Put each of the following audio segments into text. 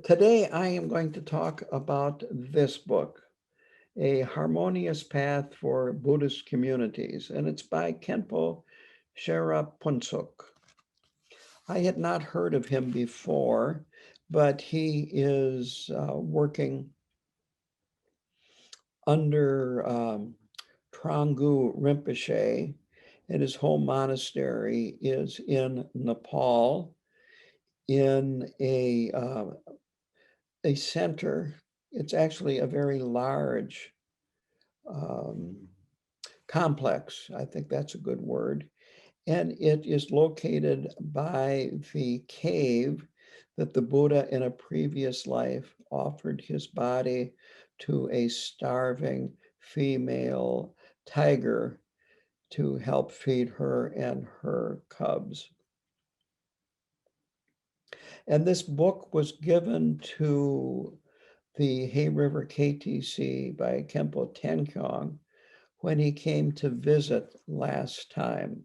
Today I am going to talk about this book, A Harmonious Path for Buddhist Communities, and it's by Khenpo Sherpa Phuntsuk. I had not heard of him before, but he is working under Trangu Rinpoche, and his home monastery is in Nepal in a center. It's actually a very large um, complex. I think that's a good word. And it is located by the cave that the Buddha in a previous life offered his body to a starving female tiger to help feed her and her cubs. And this book was given to the Hay River KTC by Khenpo Tenkyong when he came to visit last time.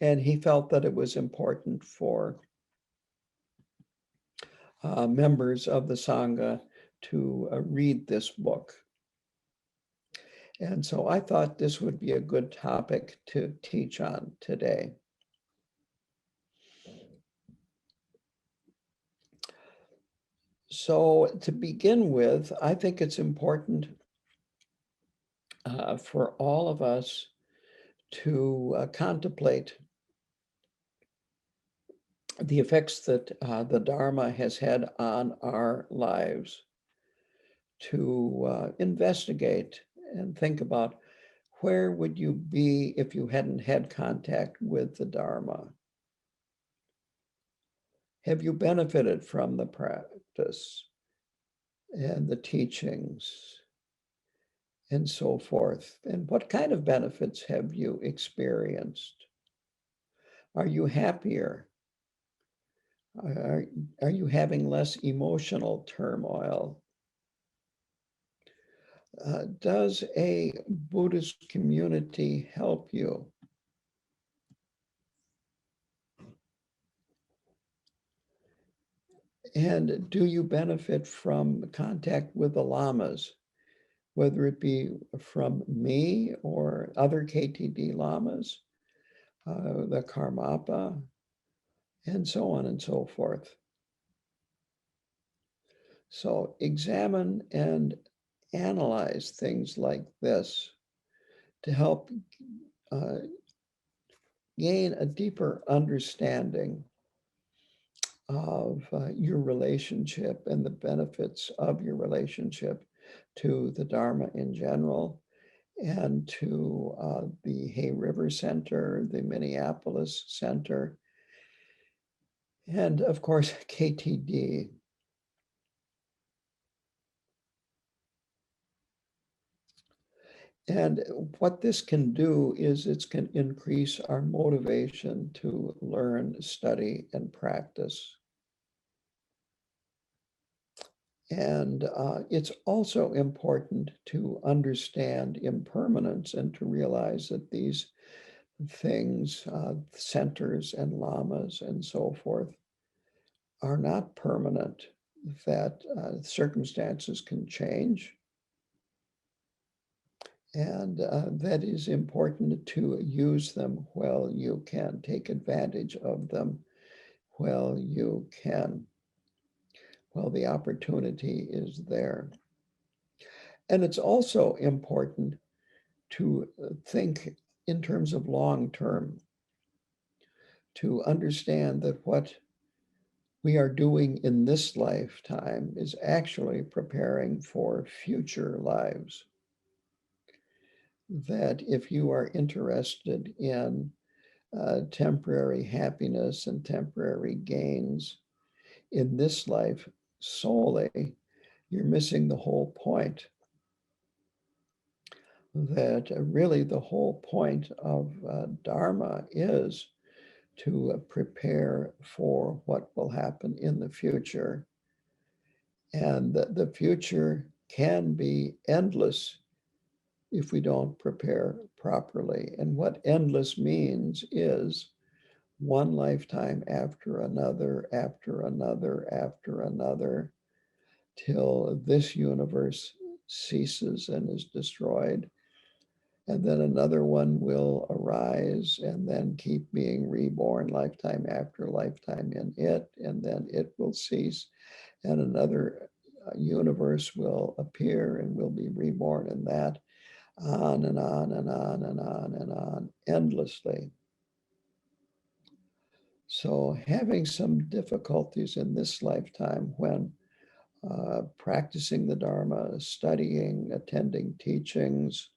And he felt that it was important for members of the Sangha to read this book. And so I thought this would be a good topic to teach on today. So to begin with, I think it's important for all of us to contemplate the effects that the Dharma has had on our lives, to investigate and think about where would you be if you hadn't had contact with the Dharma? Have you benefited from the practice and the teachings and so forth? And what kind of benefits have you experienced? Are you happier? Are you having less emotional turmoil? Does a Buddhist community help you? And do you benefit from contact with the lamas, whether it be from me or other KTD lamas, the Karmapa, and so on and so forth? So examine and analyze things like this to help gain a deeper understanding of your relationship and the benefits of your relationship to the Dharma in general and to the Hay River Center, the Minneapolis Center, and of course, KTD. And what this can do is it can increase our motivation to learn, study, and practice. And it's also important to understand impermanence and to realize that these things, centers and lamas and so forth, are not permanent, that circumstances can change. And that is important to use them while you can, take advantage of them while you can, while the opportunity is there. And it's also important to think in terms of long term, to understand that what we are doing in this lifetime is actually preparing for future lives. That if you are interested in temporary happiness and temporary gains in this life solely, you're missing the whole point. That really the whole point of Dharma is to prepare for what will happen in the future. And the future can be endless if we don't prepare properly. And what endless means is one lifetime after another, after another, after another, till this universe ceases and is destroyed. And then another one will arise and then keep being reborn lifetime after lifetime in it, and then it will cease, and another universe will appear and will be reborn in that, on and on and on and on and on, endlessly. So having some difficulties in this lifetime when practicing the Dharma, studying, attending teachings,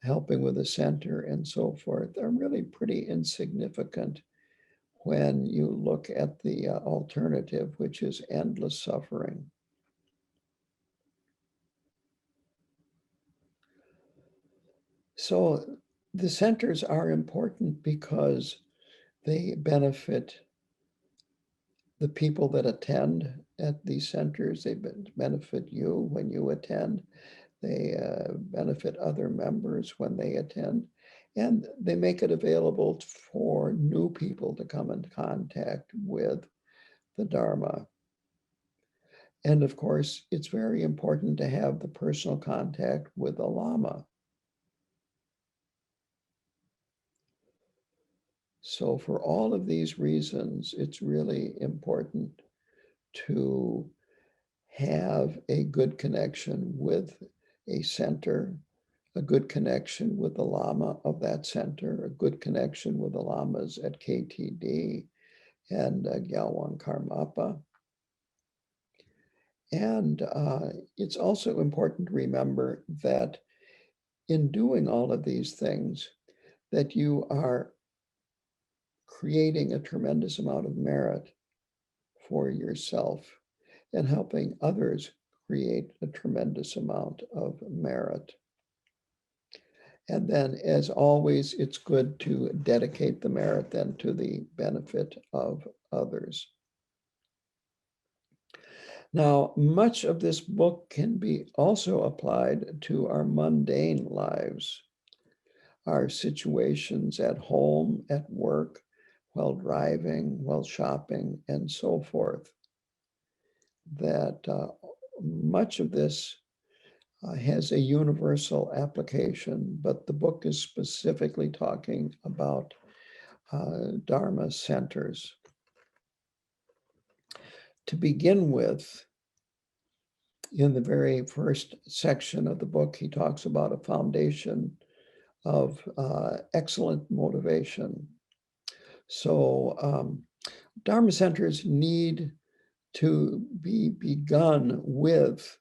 helping with the center and so forth are really pretty insignificant when you look at the alternative, which is endless suffering. So the centers are important because they benefit the people that attend at these centers. They benefit you when you attend. They benefit other members when they attend. And they make it available for new people to come in contact with the Dharma. And of course, it's very important to have the personal contact with the Lama. So for all of these reasons, it's really important to have a good connection with a center, a good connection with the Lama of that center, a good connection with the Lamas at KTD and Gyalwang Karmapa. And it's also important to remember that in doing all of these things, that you are creating a tremendous amount of merit for yourself and helping others create a tremendous amount of merit. And then, as always, it's good to dedicate the merit then to the benefit of others. Now, much of this book can be also applied to our mundane lives, our situations at home, at work, while driving, while shopping, and so forth. That much of this has a universal application, but the book is specifically talking about Dharma centers. To begin with, in the very first section of the book, he talks about a foundation of excellent motivation. So Dharma centers need to be begun with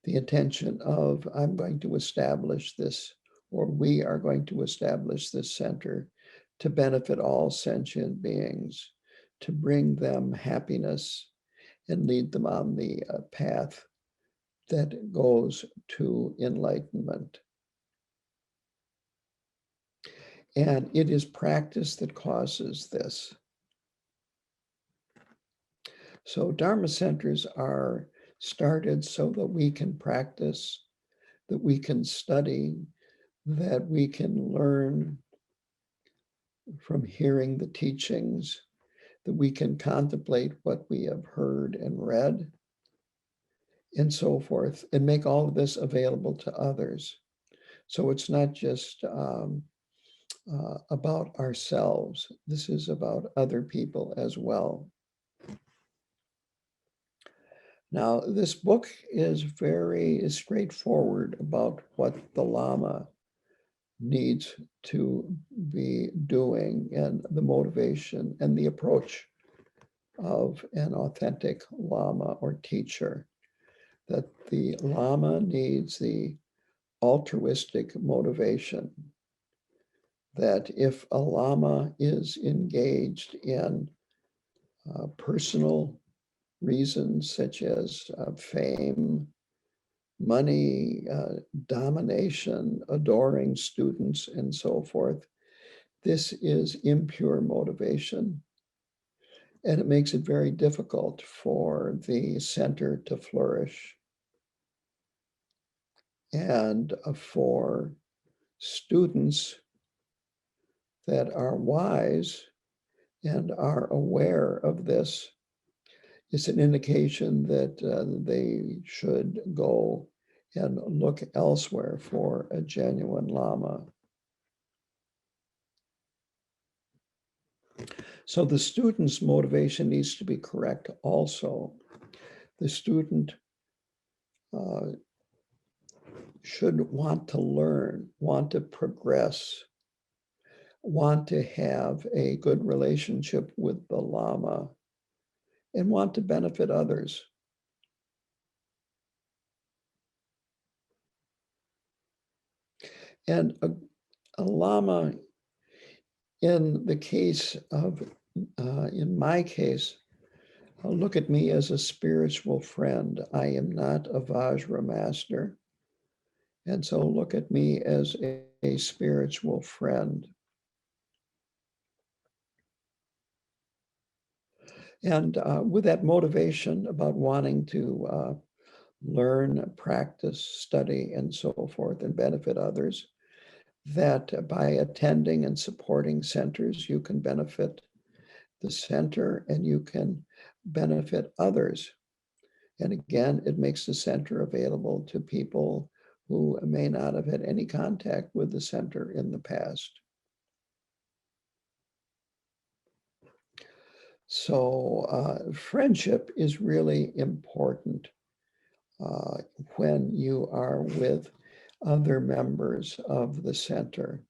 the intention of, I'm going to establish this, or we are going to establish this center to benefit all sentient beings, to bring them happiness and lead them on the path that goes to enlightenment. And it is practice that causes this. So Dharma centers are started so that we can practice, that we can study, that we can learn from hearing the teachings, that we can contemplate what we have heard and read, and so forth, and make all of this available to others. So it's not just about ourselves. This is about other people as well. Now, this book is very straightforward about what the Lama needs to be doing and the motivation and the approach of an authentic Lama or teacher. That the Lama needs the altruistic motivation. That if a Lama is engaged in personal reasons such as fame, money, domination, adoring students, and so forth, this is impure motivation. And it makes it very difficult for the center to flourish. And for students that are wise and are aware of this, it's an indication that they should go and look elsewhere for a genuine Lama. So the student's motivation needs to be correct also. The student should want to learn, want to progress, want to have a good relationship with the Lama, and want to benefit others. And a Lama, in the case of, in my case, look at me as a spiritual friend. I am not a Vajra master. And so look at me as a spiritual friend. And with that motivation about wanting to learn, practice, study, and so forth, and benefit others, that by attending and supporting centers, you can benefit the center and you can benefit others. And again, it makes the center available to people who may not have had any contact with the center in the past. So friendship is really important when you are with other members of the center.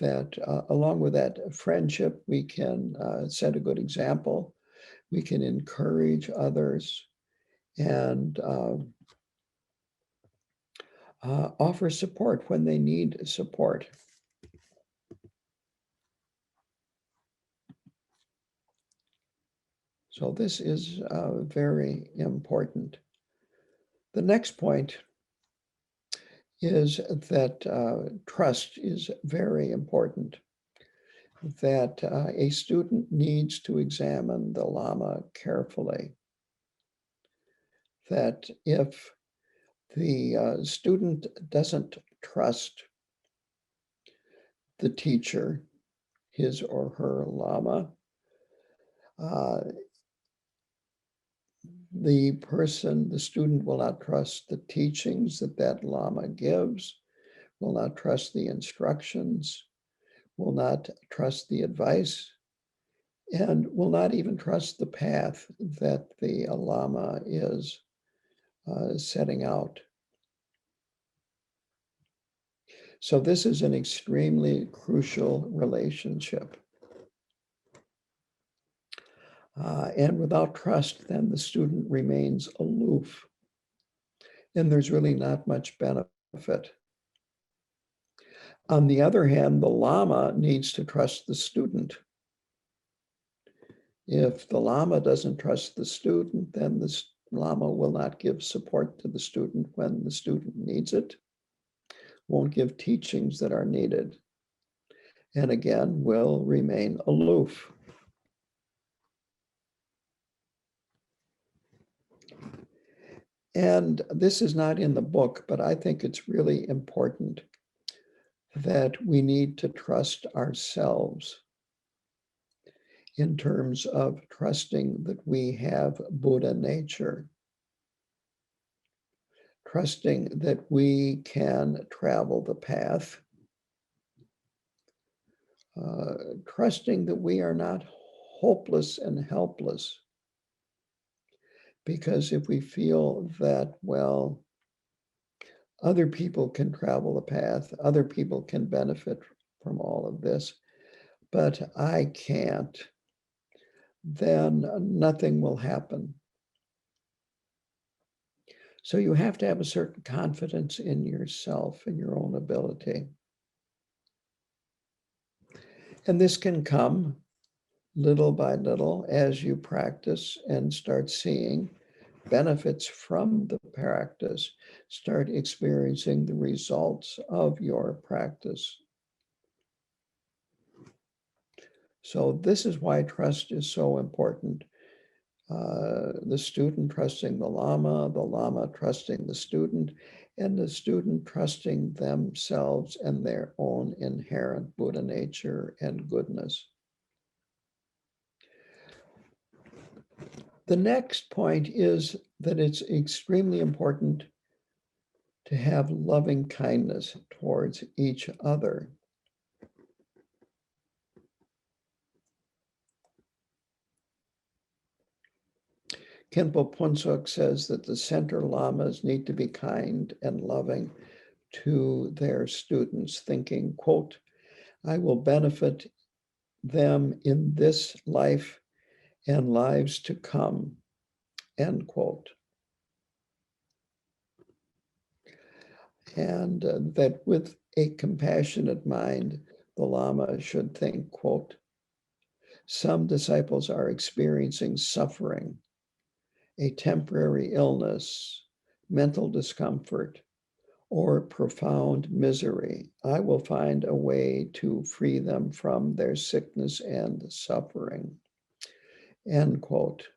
That along with that friendship, we can set a good example. We can encourage others and offer support when they need support. So this is very important. The next point is that trust is very important, that a student needs to examine the Lama carefully, that if the student doesn't trust the teacher, his or her Lama, the student will not trust the teachings that that Lama gives, will not trust the instructions, will not trust the advice, and will not even trust the path that the Lama is setting out. So this is an extremely crucial relationship. And without trust, then the student remains aloof, and there's really not much benefit. On the other hand, the Lama needs to trust the student. If the Lama doesn't trust the student, then the Lama will not give support to the student when the student needs it, won't give teachings that are needed, and again, will remain aloof. And this is not in the book, but I think it's really important that we need to trust ourselves in terms of trusting that we have Buddha nature, trusting that we can travel the path, trusting that we are not hopeless and helpless. Because if we feel that, well, other people can travel the path, other people can benefit from all of this, but I can't, then nothing will happen. So you have to have a certain confidence in yourself and your own ability. And this can come little by little as you practice and start seeing benefits from the practice, start experiencing the results of your practice. So this is why trust is so important. The student trusting the Lama trusting the student, and the student trusting themselves and their own inherent Buddha nature and goodness. The next point is that it's extremely important to have loving kindness towards each other. Khenpo Phuntsuk says that the center lamas need to be kind and loving to their students, thinking, quote, I will benefit them in this life and lives to come, end quote. And that with a compassionate mind, the Lama should think, quote, some disciples are experiencing suffering, a temporary illness, mental discomfort, or profound misery. I will find a way to free them from their sickness and suffering, end quote.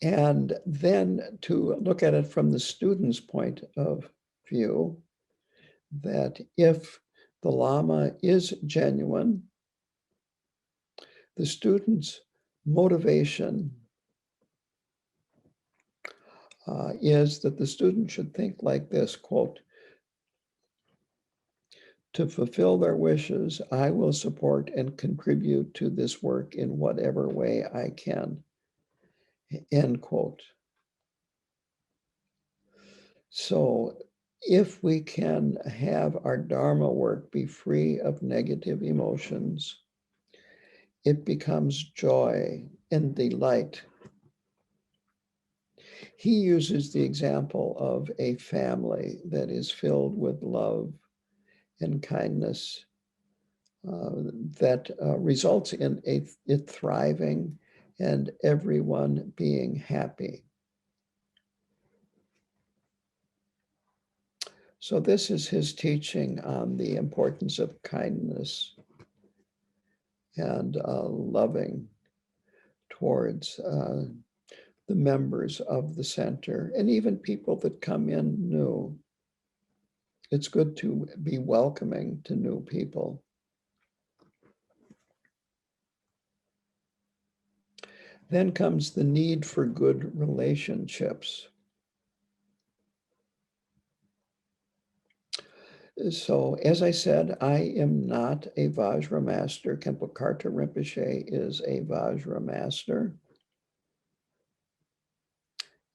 And then to look at it from the student's point of view, that if the Lama is genuine, the student's motivation is that the student should think like this, quote, to fulfill their wishes, I will support and contribute to this work in whatever way I can, end quote. So if we can have our Dharma work be free of negative emotions, it becomes joy and delight. He uses the example of a family that is filled with love and kindness that results in it thriving and everyone being happy. So this is his teaching on the importance of kindness and loving towards the members of the center and even people that come in new. It's good to be welcoming to new people. Then comes the need for good relationships. So, as I said, I am not a Vajra master. Khenpo Karta Rinpoche is a Vajra master.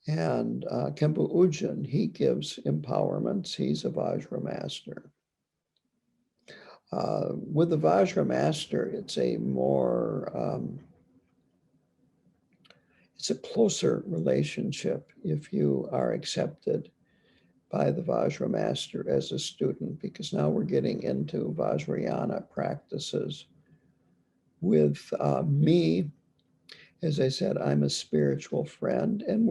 And Khenpo Ujin, he gives empowerments. He's a Vajra master. With the Vajra master, it's a more, it's a closer relationship if you are accepted by the Vajra master as a student, because now we're getting into Vajrayana practices. With me, as I said, I'm a spiritual friend, and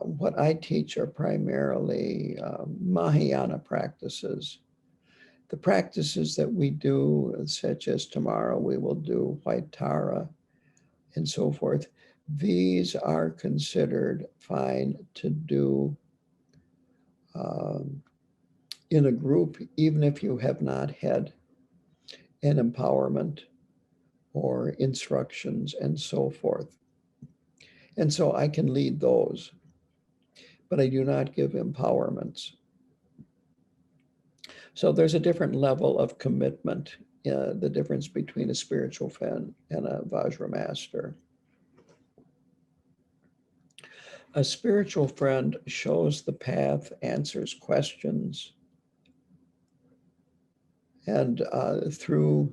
what I teach are primarily Mahayana practices. The practices that we do, such as tomorrow we will do White Tara and so forth, these are considered fine to do in a group, even if you have not had an empowerment or instructions and so forth. And so I can lead those, but I do not give empowerments. So there's a different level of commitment, the difference between a spiritual friend and a Vajra master. A spiritual friend shows the path, answers questions, and through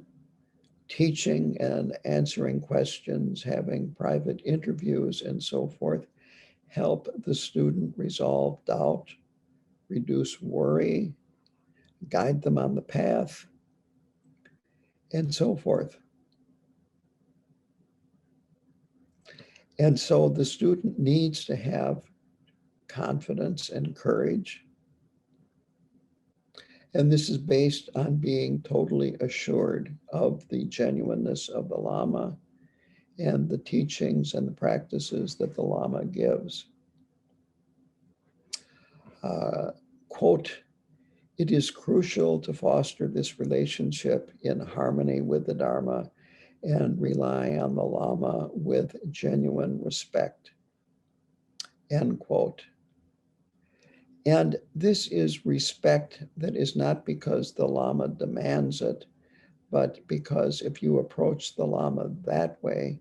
teaching and answering questions, having private interviews and so forth, help the student resolve doubt, reduce worry, guide them on the path, and so forth. And so the student needs to have confidence and courage. And this is based on being totally assured of the genuineness of the Lama and the teachings and the practices that the Lama gives. Quote, It is crucial to foster this relationship in harmony with the Dharma and rely on the Lama with genuine respect. End quote. And this is respect that is not because the Lama demands it, but because if you approach the Lama that way,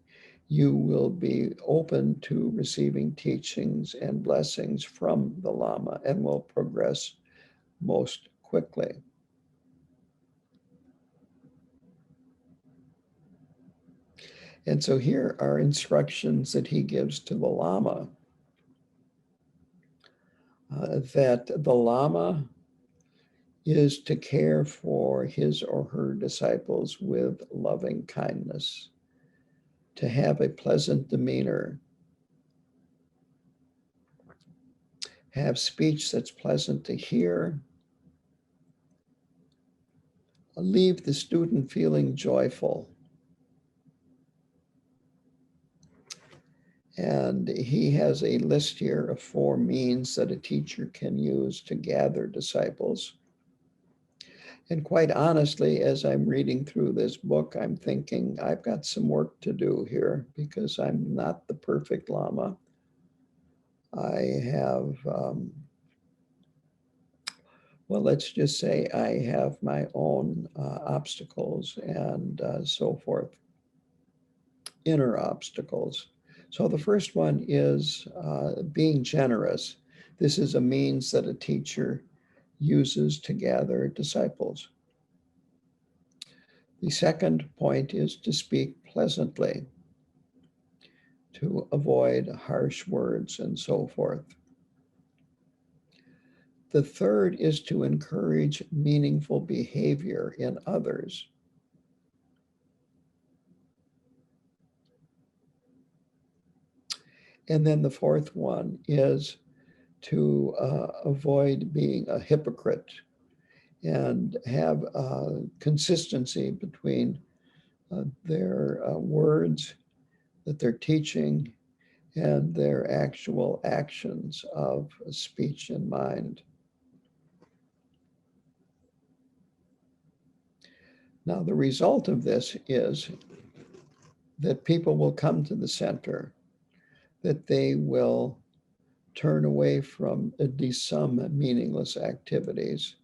you will be open to receiving teachings and blessings from the Lama and will progress most quickly. And so here are instructions that he gives to the Lama, that the Lama is to care for his or her disciples with loving kindness, to have a pleasant demeanor, have speech that's pleasant to hear, leave the student feeling joyful. And he has a list here of 4 means that a teacher can use to gather disciples. And quite honestly, as I'm reading through this book, I'm thinking I've got some work to do here because I'm not the perfect Lama. I have, well, let's just say I have my own obstacles and so forth, inner obstacles. So the first one is being generous. This is a means that a teacher uses to gather disciples. The second point is to speak pleasantly, to avoid harsh words and so forth. The third is to encourage meaningful behavior in others. And then the fourth one is to avoid being a hypocrite and have consistency between their words that they're teaching and their actual actions of speech and mind. Now, the result of this is that people will come to the center, that they will turn away from some meaningless activities,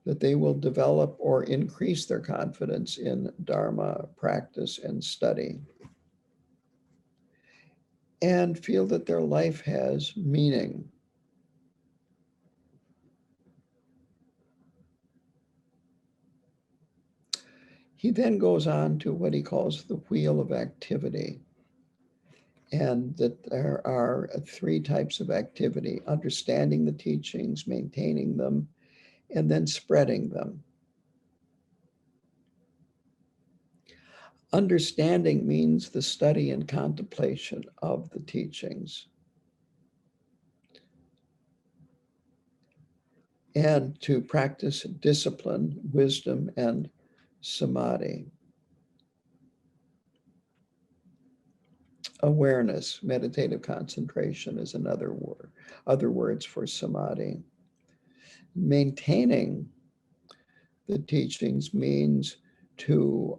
that they will develop or increase their confidence in Dharma practice and study, and feel that their life has meaning. He then goes on to what he calls the wheel of activity, and that there are 3 types of activity: understanding the teachings, maintaining them, and then spreading them. Understanding means the study and contemplation of the teachings, and to practice discipline, wisdom, and samadhi. Awareness, meditative concentration is another word, other words for samadhi. Maintaining the teachings means to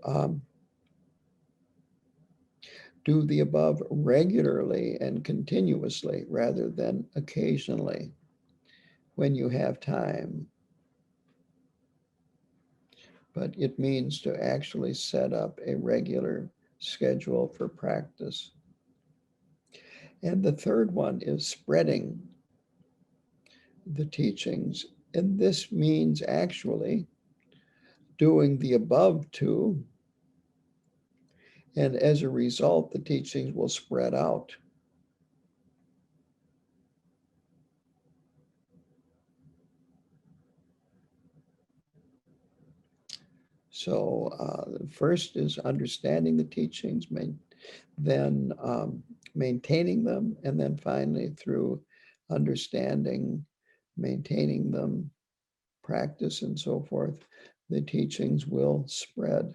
do the above regularly and continuously rather than occasionally when you have time. But it means to actually set up a regular schedule for practice. And the third one is spreading the teachings. And this means actually doing the above 2. And as a result, the teachings will spread out. So first is understanding the teachings, then maintaining them, and then finally through understanding, maintaining them, practice, and so forth, the teachings will spread.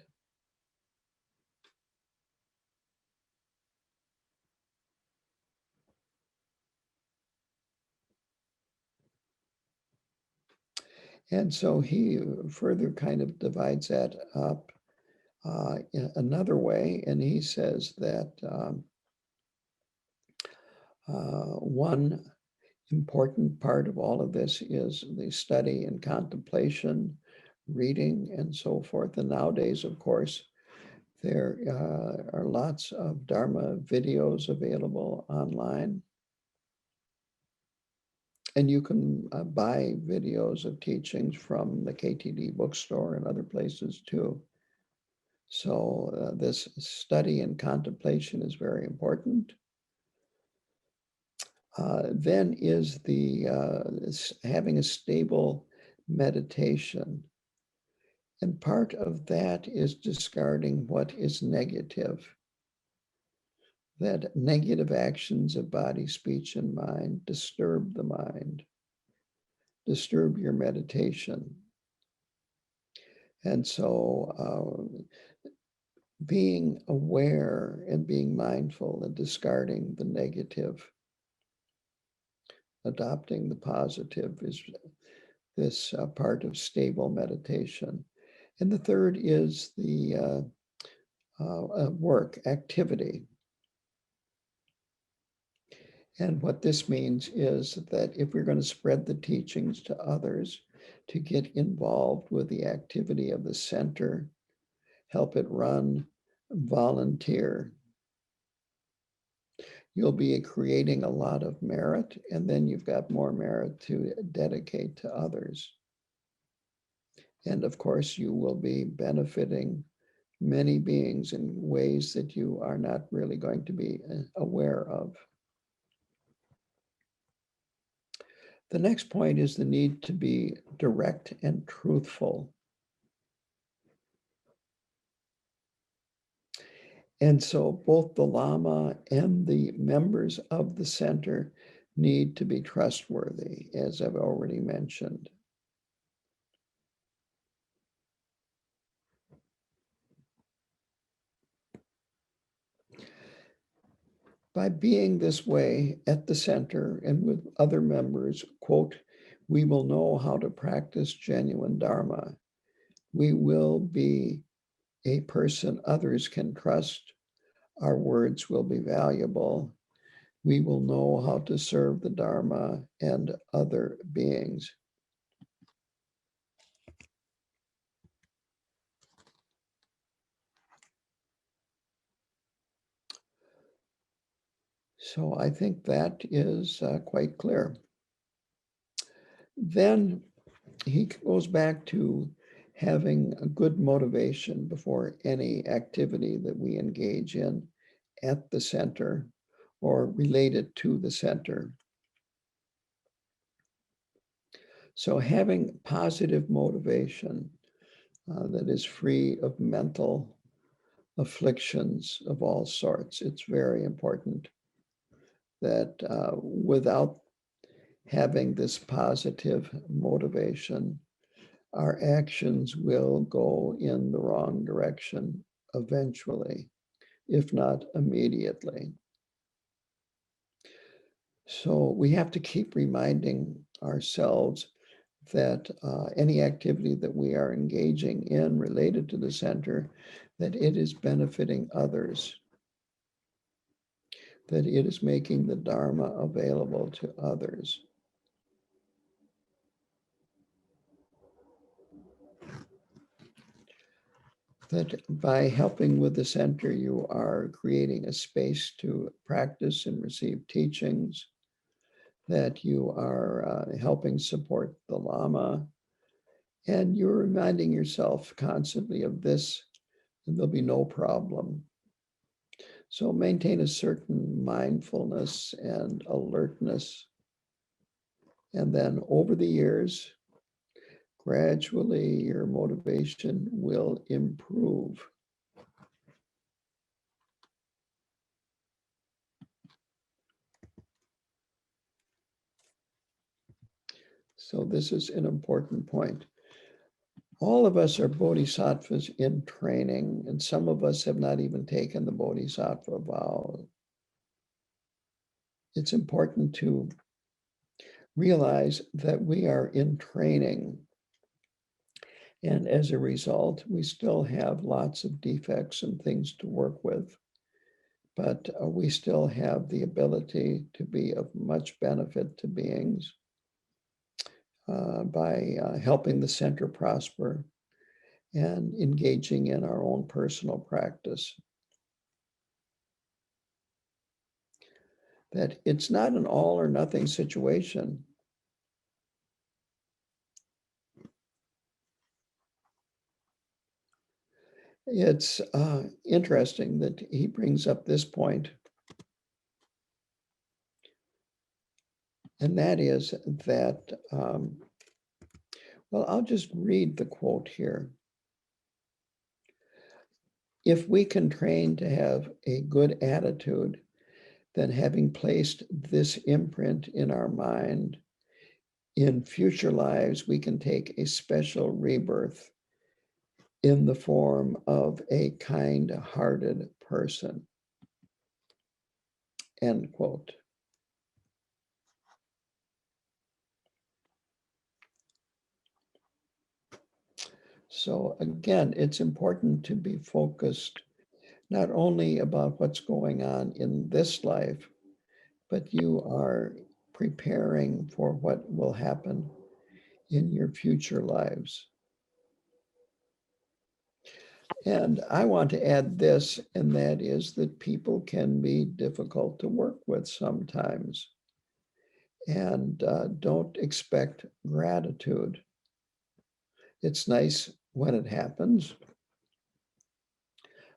And so he further kind of divides that up in another way, and he says that one important part of all of this is the study and contemplation, reading, and so forth. And nowadays, of course, there are lots of Dharma videos available online. And you can buy videos of teachings from the KTD bookstore and other places too. So this study and contemplation is very important. Then is the having a stable meditation. And part of that is discarding what is negative. That negative actions of body, speech, and mind disturb the mind, disturb your meditation. And so being aware and being mindful and discarding the negative, adopting the positive is this part of stable meditation. And the third is the work, activity. And what this means is that if we're going to spread the teachings to others, to get involved with the activity of the center, help it run, volunteer, you'll be creating a lot of merit, and then you've got more merit to dedicate to others. And of course, you will be benefiting many beings in ways that you are not really going to be aware of. The next point is the need to be direct and truthful. And so both the Lama and the members of the center need to be trustworthy, as I've already mentioned. By being this way at the center and with other members, quote, we will know how to practice genuine Dharma. We will be a person others can trust. Our words will be valuable. We will know how to serve the Dharma and other beings. So I think that is quite clear. Then he goes back to having a good motivation before any activity that we engage in at the center or related to the center. So having positive motivation that is free of mental afflictions of all sorts, it's very important that without having this positive motivation, our actions will go in the wrong direction eventually, if not immediately. So we have to keep reminding ourselves that any activity that we are engaging in related to the center, that it is benefiting others, that it is making the Dharma available to others. That by helping with the center, you are creating a space to practice and receive teachings, that you are helping support the Lama, and you're reminding yourself constantly of this, and there'll be no problem. So maintain a certain mindfulness and alertness. And then over the years, gradually your motivation will improve. So this is an important point. All of us are bodhisattvas in training, and some of us have not even taken the bodhisattva vow. It's important to realize that we are in training. And as a result, we still have lots of defects and things to work with, but we still have the ability to be of much benefit to beings by helping the center prosper and engaging in our own personal practice. That it's not an all or nothing situation. It's interesting that he brings up this point, and that is that, well, I'll just read the quote here. If we can train to have a good attitude, then having placed this imprint in our mind, in future lives, we can take a special rebirth in the form of a kind-hearted person, end quote. So again, it's important to be focused not only about what's going on in this life, but you are preparing for what will happen in your future lives. And I want to add this, and that is that people can be difficult to work with sometimes. And don't expect gratitude. It's nice when it happens,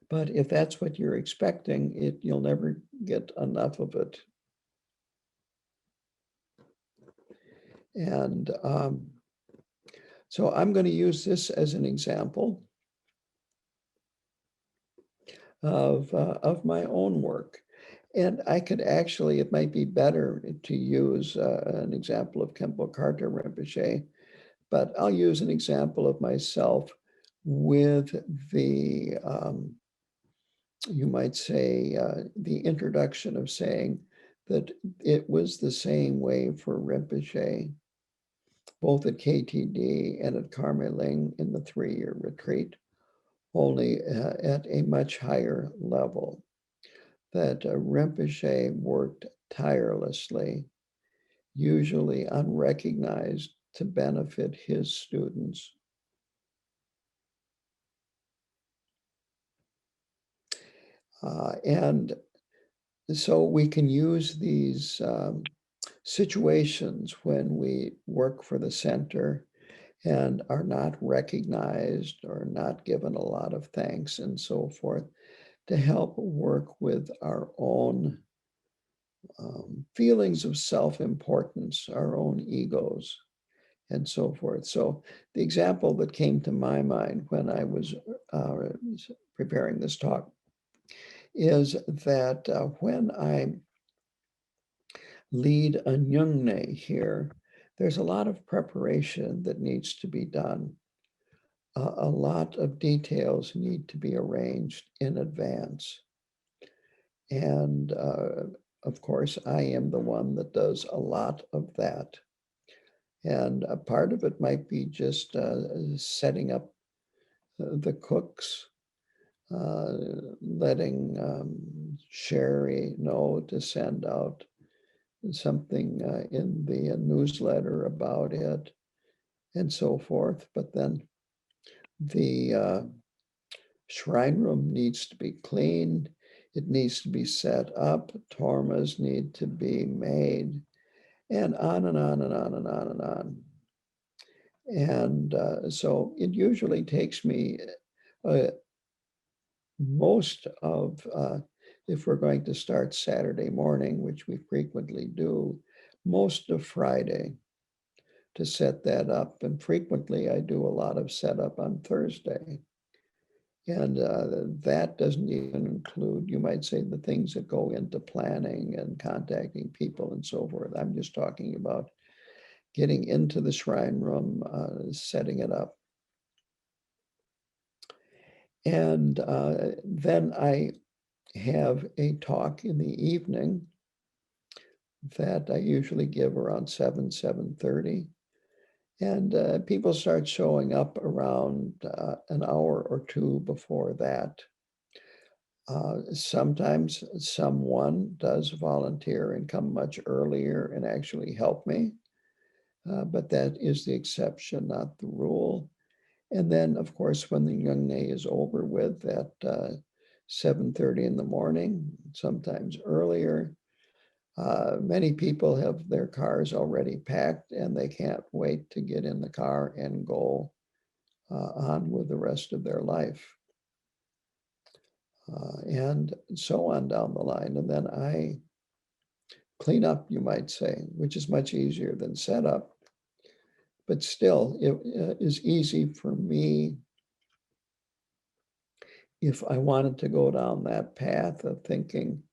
but if that's what you're expecting, you'll never get enough of it. And so I'm going to use this as an example of my own work. And I could actually, it might be better to use an example of Khenpo Karthar Rinpoche, but I'll use an example of myself with the, you might say, the introduction of saying that it was the same way for Rinpoche, both at KTD and at Karmeling in the 3-year retreat, only at a much higher level. That Rinpoche worked tirelessly, usually unrecognized, to benefit his students. And so we can use these situations when we work for the center and are not recognized or not given a lot of thanks and so forth, to help work with our own feelings of self-importance, our own egos, and so forth. So the example that came to my mind when I was preparing this talk is that when I lead a Nyungne here, there's a lot of preparation that needs to be done. A lot of details need to be arranged in advance. And of course, I am the one that does a lot of that. And a part of it might be just setting up the cooks, letting Sherry know to send out something in the newsletter about it, and so forth. But then the shrine room needs to be cleaned. It needs to be set up. Tormas need to be made, and on and on and on and on and on. And so it usually takes me most of, if we're going to start Saturday morning, which we frequently do, most of Friday to set that up. And frequently I do a lot of setup on Thursday. And that doesn't even include, you might say, the things that go into planning and contacting people and so forth. I'm just talking about getting into the shrine room, setting it up. And then I have a talk in the evening that I usually give around 7:30. And people start showing up around an hour or two before that. Sometimes someone does volunteer and come much earlier and actually help me, but that is the exception, not the rule. And then, of course, when the Yungne is over with at 7:30 in the morning, sometimes earlier, many people have their cars already packed and they can't wait to get in the car and go on with the rest of their life. And so on down the line. And then I clean up, you might say, which is much easier than set up. But still, it is easy for me if I wanted to go down that path of thinking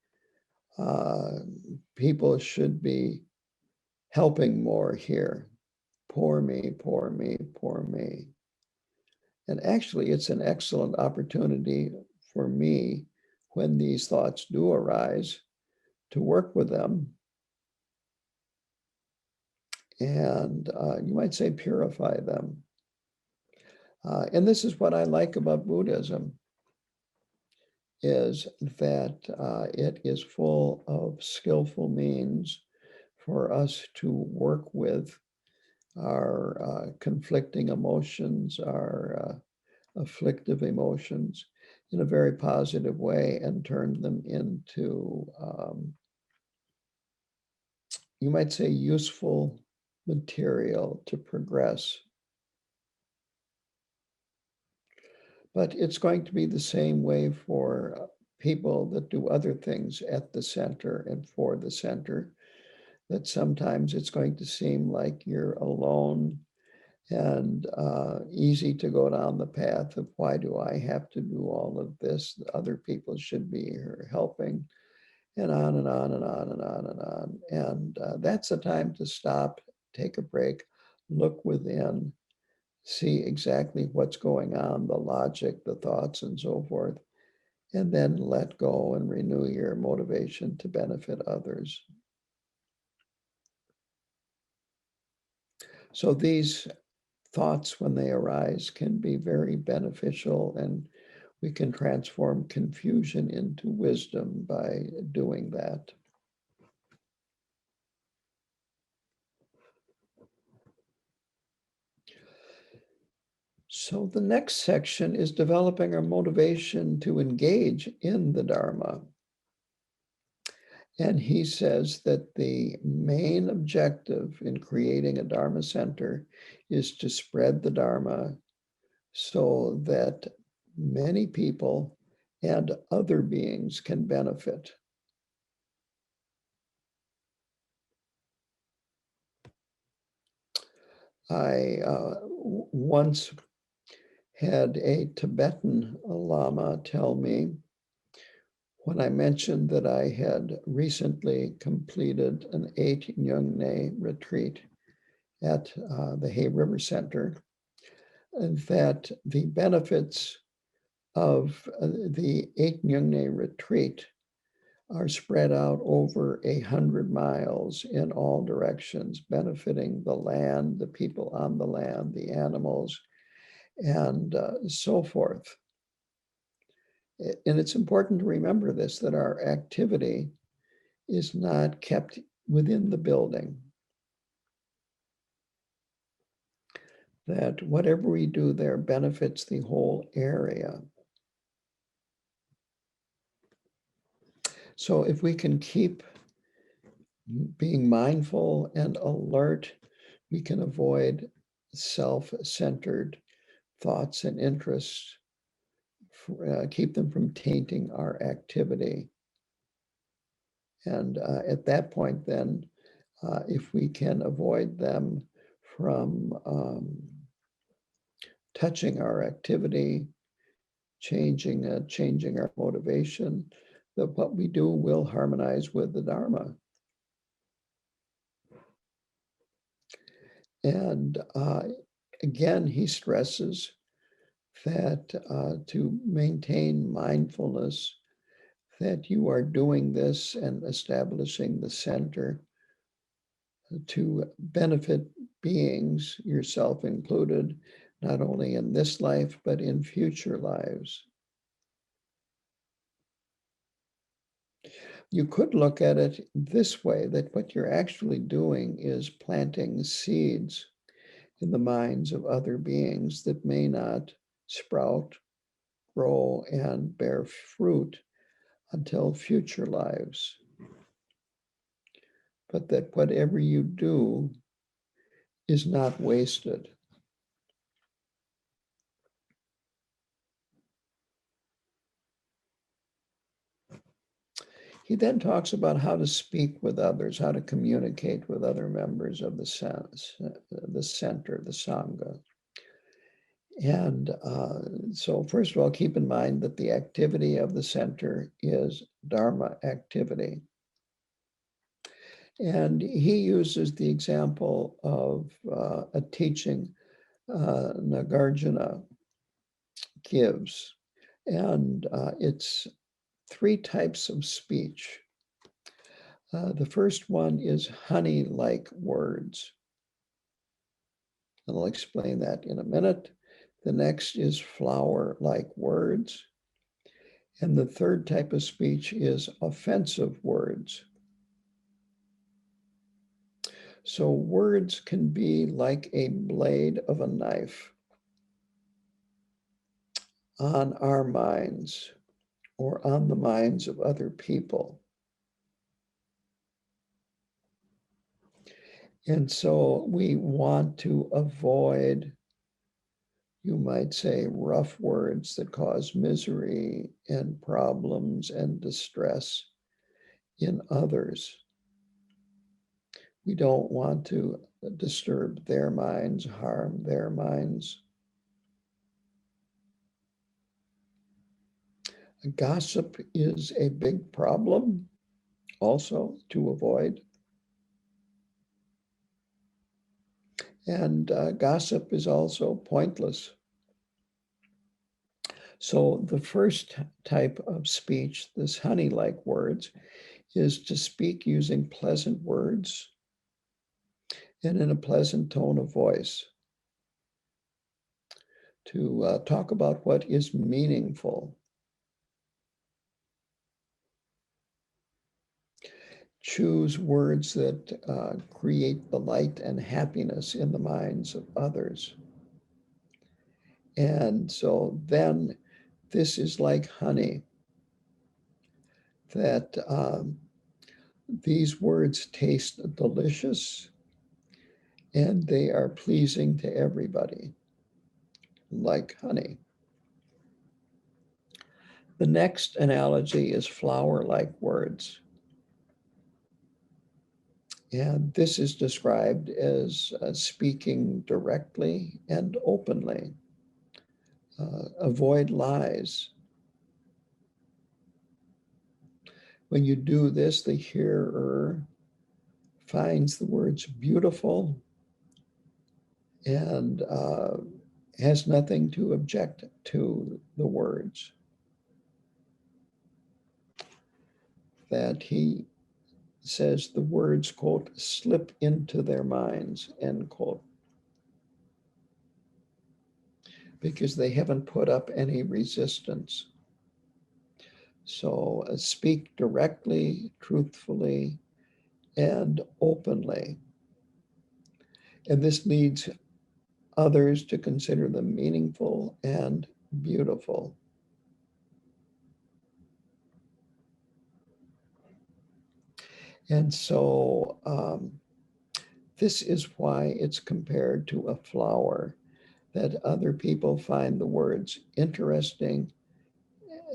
people should be helping more here. Poor me, poor me, poor me. And actually, it's an excellent opportunity for me when these thoughts do arise to work with them and you might say purify them. And this is what I like about Buddhism, is that it is full of skillful means for us to work with our conflicting emotions, our afflictive emotions in a very positive way and turn them into, you might say, useful material to progress. But it's going to be the same way for people that do other things at the center and for the center, that sometimes it's going to seem like you're alone and easy to go down the path of why do I have to do all of this? Other people should be here helping, and on and on and on and on and on. And that's a time to stop, take a break, look within, see exactly what's going on, the logic, the thoughts, and so forth, and then let go and renew your motivation to benefit others. So these thoughts, when they arise, can be very beneficial, and we can transform confusion into wisdom by doing that. So the next section is developing our motivation to engage in the Dharma. And he says that the main objective in creating a Dharma center is to spread the Dharma so that many people and other beings can benefit. I once had a Tibetan Lama tell me, when I mentioned that I had recently completed an 8 Nyungne retreat at the Hay River Center, that the benefits of the 8 Nyungne retreat are spread out over 100 miles in all directions, benefiting the land, the people on the land, the animals, and so forth. And it's important to remember this, that our activity is not kept within the building, that whatever we do there benefits the whole area. So if we can keep being mindful and alert, we can avoid self-centered thoughts and interests, keep them from tainting our activity. And at that point, then, if we can avoid them from touching our activity, changing our motivation, that what we do will harmonize with the Dharma. And again, he stresses that to maintain mindfulness, that you are doing this and establishing the center to benefit beings, yourself included, not only in this life, but in future lives. You could look at it this way, that what you're actually doing is planting seeds in the minds of other beings that may not sprout, grow, and bear fruit until future lives. But that whatever you do is not wasted. He then talks about how to speak with others, how to communicate with other members of the center, the Sangha. And so first of all, keep in mind that the activity of the center is Dharma activity. And he uses the example of a teaching Nagarjuna gives. And it's 3 types of speech. The first one is honey-like words. And I'll explain that in a minute. The next is flower-like words. And the third type of speech is offensive words. So words can be like a blade of a knife on our minds or on the minds of other people. And so we want to avoid, you might say, rough words that cause misery and problems and distress in others. We don't want to disturb their minds, harm their minds. Gossip is a big problem also to avoid. And gossip is also pointless. So the first type of speech, this honey-like words, is to speak using pleasant words and in a pleasant tone of voice. To talk about what is meaningful. Choose words that create delight and happiness in the minds of others. And so then this is like honey, that these words taste delicious and they are pleasing to everybody, like honey. The next analogy is flower-like words. And this is described as speaking directly and openly. Avoid lies. When you do this, the hearer finds the words beautiful and has nothing to object to the words. That he says the words, quote, slip into their minds, end quote, because they haven't put up any resistance. So speak directly, truthfully, and openly. And this leads others to consider them meaningful and beautiful. And so this is why it's compared to a flower, that other people find the words interesting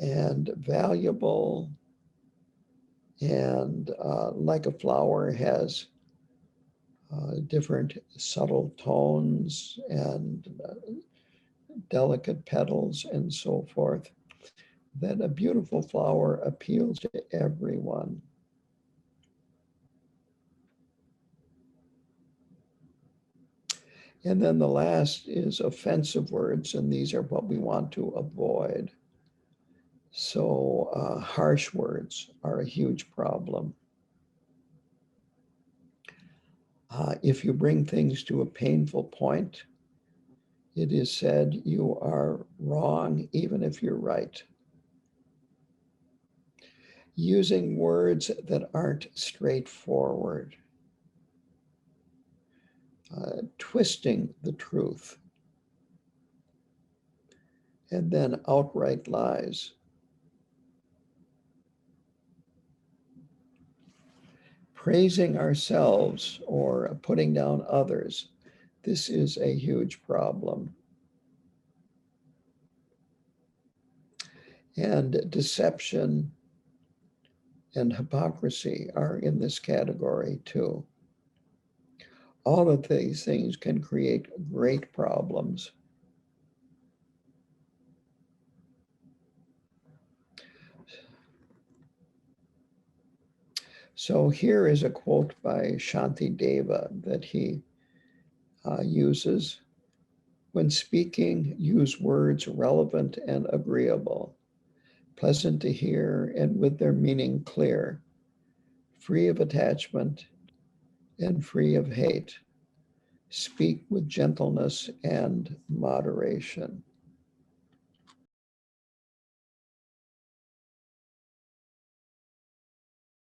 and valuable, and like a flower has different subtle tones and delicate petals and so forth, that a beautiful flower appeals to everyone. And then the last is offensive words, and these are what we want to avoid. So harsh words are a huge problem. If you bring things to a painful point, it is said you are wrong, even if you're right. Using words that aren't straightforward, twisting the truth, and then outright lies. Praising ourselves or putting down others, this is a huge problem. And deception and hypocrisy are in this category too. All of these things can create great problems. So here is a quote by Shantideva that he uses. When speaking, use words relevant and agreeable, pleasant to hear and with their meaning clear, free of attachment and free of hate. Speak with gentleness and moderation.